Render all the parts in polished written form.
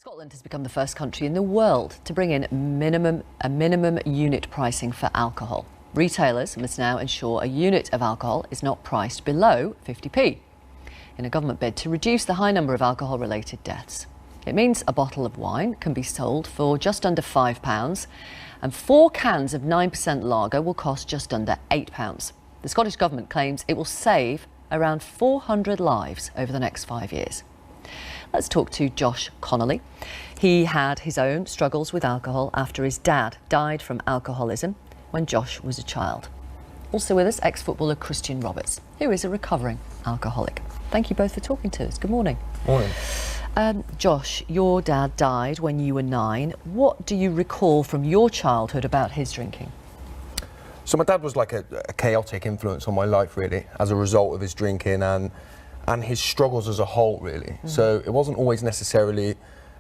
Scotland has become the first country in the world to bring in a minimum unit pricing for alcohol. Retailers must now ensure a unit of alcohol is not priced below 50p in a government bid to reduce the high number of alcohol-related deaths. It means a bottle of wine can be sold for just under £5 and 4 cans of 9% lager will cost just under £8. The Scottish Government claims it will save around 400 lives over the next 5 years. Let's talk to Josh Connolly. He had his own struggles with alcohol after his dad died from alcoholism when Josh was a child. Also with us, ex-footballer Christian Roberts, who is a recovering alcoholic. Thank you both for talking to us. Good morning. Morning. Josh, your dad died when you were 9. What do you recall from your childhood about his drinking? So my dad was like a chaotic influence on my life, really, as a result of his drinking and his struggles as a whole, really. So it wasn't always necessarily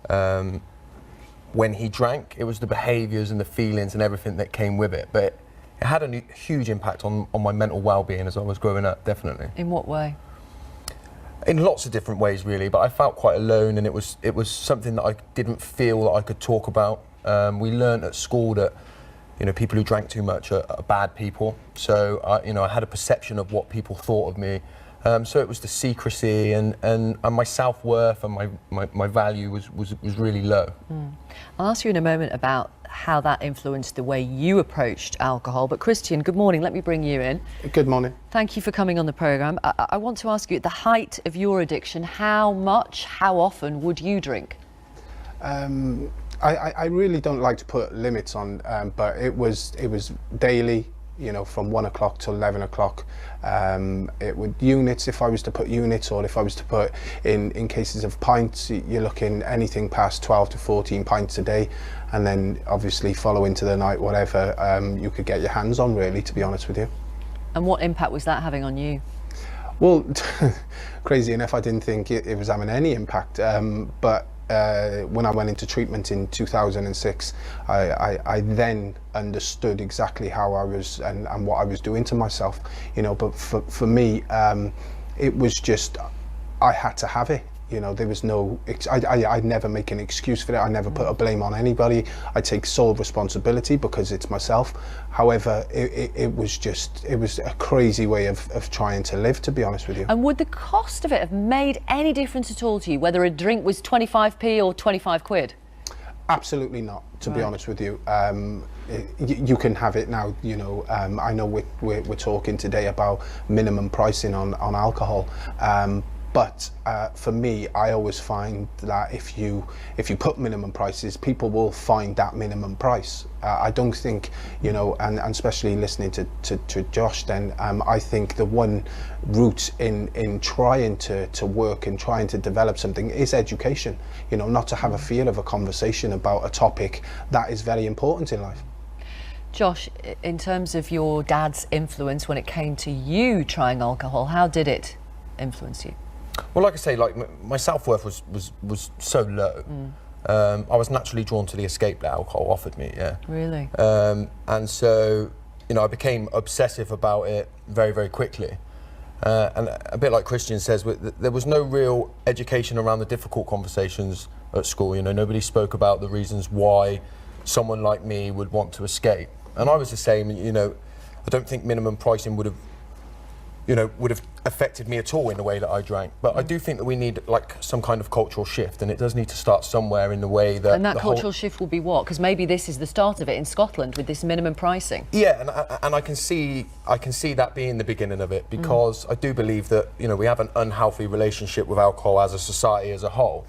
when he drank, it was the behaviours and the feelings and everything that came with it. But it had a huge impact on my mental well-being as I was growing up, definitely. In what way? In lots of different ways, really, but I felt quite alone, and it was something that I didn't feel that I could talk about. We learned at school that, you know, people who drank too much are bad people. So, I had a perception of what people thought of me. So it was the secrecy and my self-worth and my value was really low. I'll ask you in a moment about how that influenced the way you approached alcohol. But Christian, good morning. Let me bring you in. Good morning. Thank you for coming on the programme. I want to ask you, at the height of your addiction, how much, how often would you drink? I really don't like to put limits on, but it was daily. You know, from 1 o'clock till 11 o'clock. It would units, if I was to put units, or if I was to put in cases of pints, you're looking anything past 12 to 14 pints a day, and then obviously follow into the night, whatever you could get your hands on, really, to be honest with you. And what impact was that having on you? Well, crazy enough, I didn't think it was having any impact, but when I went into treatment in 2006, I then understood exactly how I was and what I was doing to myself, you know. But for me, it was just, I had to have it. You know, there was no, I never make an excuse for it. I never put a blame on anybody. I take sole responsibility because it's myself. However, it was a crazy way of trying to live, to be honest with you. And would the cost of it have made any difference at all to you, whether a drink was 25p or 25 quid? Absolutely not, to be honest with you. You can have it now, you know. I know we're talking today about minimum pricing on alcohol. But for me, I always find that if you put minimum prices, people will find that minimum price. I don't think, you know, and especially listening to Josh, then I think the one route in trying to work and trying to develop something is education. You know, not to have a fear of a conversation about a topic that is very important in life. Josh, in terms of your dad's influence when it came to you trying alcohol, how did it influence you? Well, like I say, like my self-worth was so low. I was naturally drawn to the escape that alcohol offered me, yeah. Really? And so, you know, I became obsessive about it very, very quickly. And a bit like Christian says, there was no real education around the difficult conversations at school. You know, nobody spoke about the reasons why someone like me would want to escape. And I was the same, you know. I don't think minimum pricing would have affected me at all in the way that I drank. But I do think that we need like some kind of cultural shift, and it does need to start somewhere in the way that. And that cultural shift will be what? Because maybe this is the start of it in Scotland with this minimum pricing. Yeah, and I can see that being the beginning of it, because I do believe that, you know, we have an unhealthy relationship with alcohol as a society as a whole.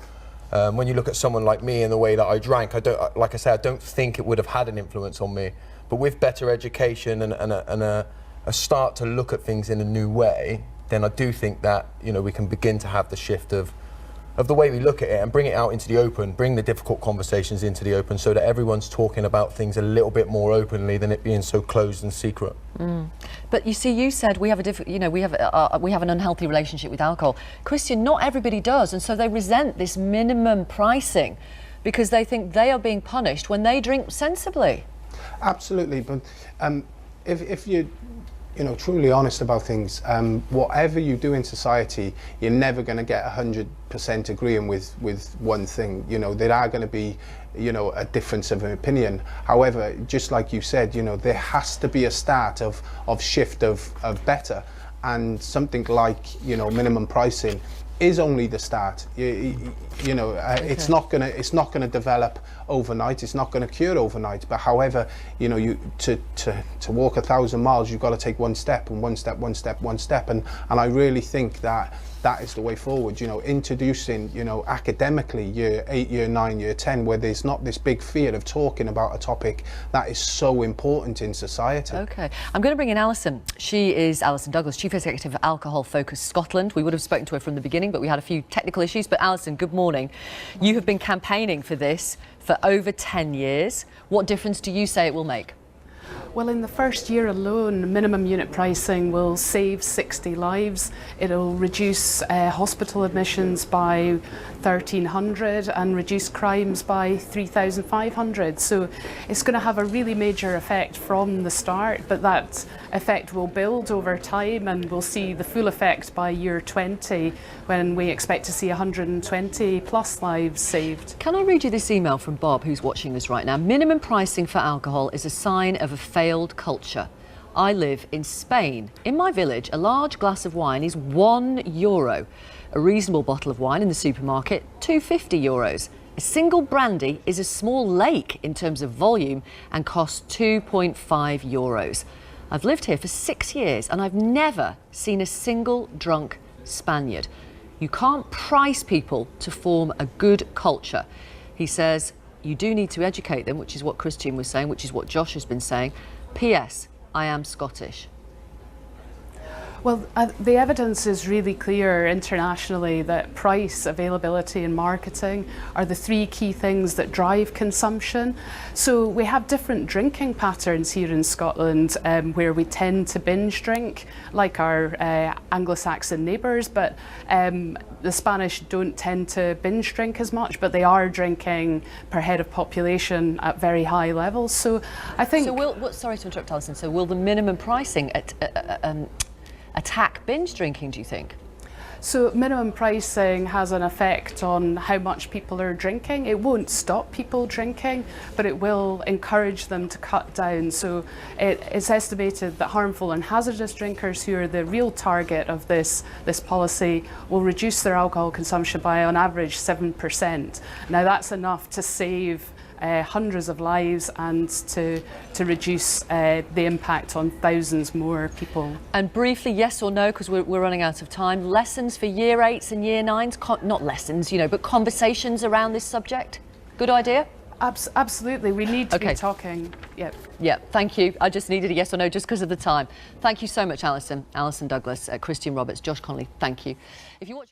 When you look at someone like me and the way that I drank, I don't think it would have had an influence on me. But with better education and a start to look at things in a new way, then I do think that, you know, we can begin to have the shift of the way we look at it and bring it out into the open, bring the difficult conversations into the open, so that everyone's talking about things a little bit more openly than it being so closed and secret. But you see, you said we have we have an unhealthy relationship with alcohol. Christian, not everybody does, and so they resent this minimum pricing because they think they are being punished when they drink sensibly. Absolutely, but if you you know, truly honest about things. Whatever you do in society, you're never going to get 100% agreeing with one thing. You know, there are going to be, you know, a difference of opinion. However, just like you said, you know, there has to be a start of shift of better, and something like, you know, minimum pricing is only the start. You know, okay. It's not gonna develop overnight. It's not gonna cure overnight. But however, you know, to walk 1,000 miles, you've got to take one step, and one step, and I really think that is the way forward. You know, introducing, you know, academically year 8, year 9, year 10, where there's not this big fear of talking about a topic that is so important in society. Okay, I'm going to bring in Alison. She is Alison Douglas, Chief Executive of Alcohol Focus Scotland. We would have spoken to her from the beginning, but we had a few technical issues. But Alison, good morning. You have been campaigning for this for over 10 years. What difference do you say it will make? Well, in the first year alone, minimum unit pricing will save 60 lives. It'll reduce hospital admissions by 1,300 and reduce crimes by 3,500. So it's going to have a really major effect from the start, but that effect will build over time, and we'll see the full effect by year 20, when we expect to see 120 plus lives saved. Can I read you this email from Bob, who's watching this right now? Minimum pricing for alcohol is a sign of a failed culture. I live in Spain. In my village, a large glass of wine is €1. A reasonable bottle of wine in the supermarket, €2.50. A single brandy is a small lake in terms of volume and costs €2.5. I've lived here for 6 years and I've never seen a single drunk Spaniard. You can't price people to form a good culture. He says you do need to educate them, which is what Christian was saying, which is what Josh has been saying. P.S. I am Scottish. Well, the evidence is really clear internationally that price, availability and marketing are the 3 key things that drive consumption. So we have different drinking patterns here in Scotland, where we tend to binge drink like our Anglo-Saxon neighbours, but the Spanish don't tend to binge drink as much, but they are drinking per head of population at very high levels. So I think... So sorry to interrupt, Alison, so will the minimum pricing attack binge drinking, do you think? So minimum pricing has an effect on how much people are drinking. It won't stop people drinking, but it will encourage them to cut down. So it's estimated that harmful and hazardous drinkers, who are the real target of this policy, will reduce their alcohol consumption by on average 7%. Now that's enough to save hundreds of lives and to reduce the impact on thousands more people. And briefly, yes or no, because we're running out of time, lessons for year 8s and year 9s, not lessons, you know, but conversations around this subject? Good idea? Absolutely, we need to be talking. Yeah, thank you. I just needed a yes or no just because of the time. Thank you so much, Alison. Alison Douglas, Christian Roberts, Josh Connolly, thank you. If you watch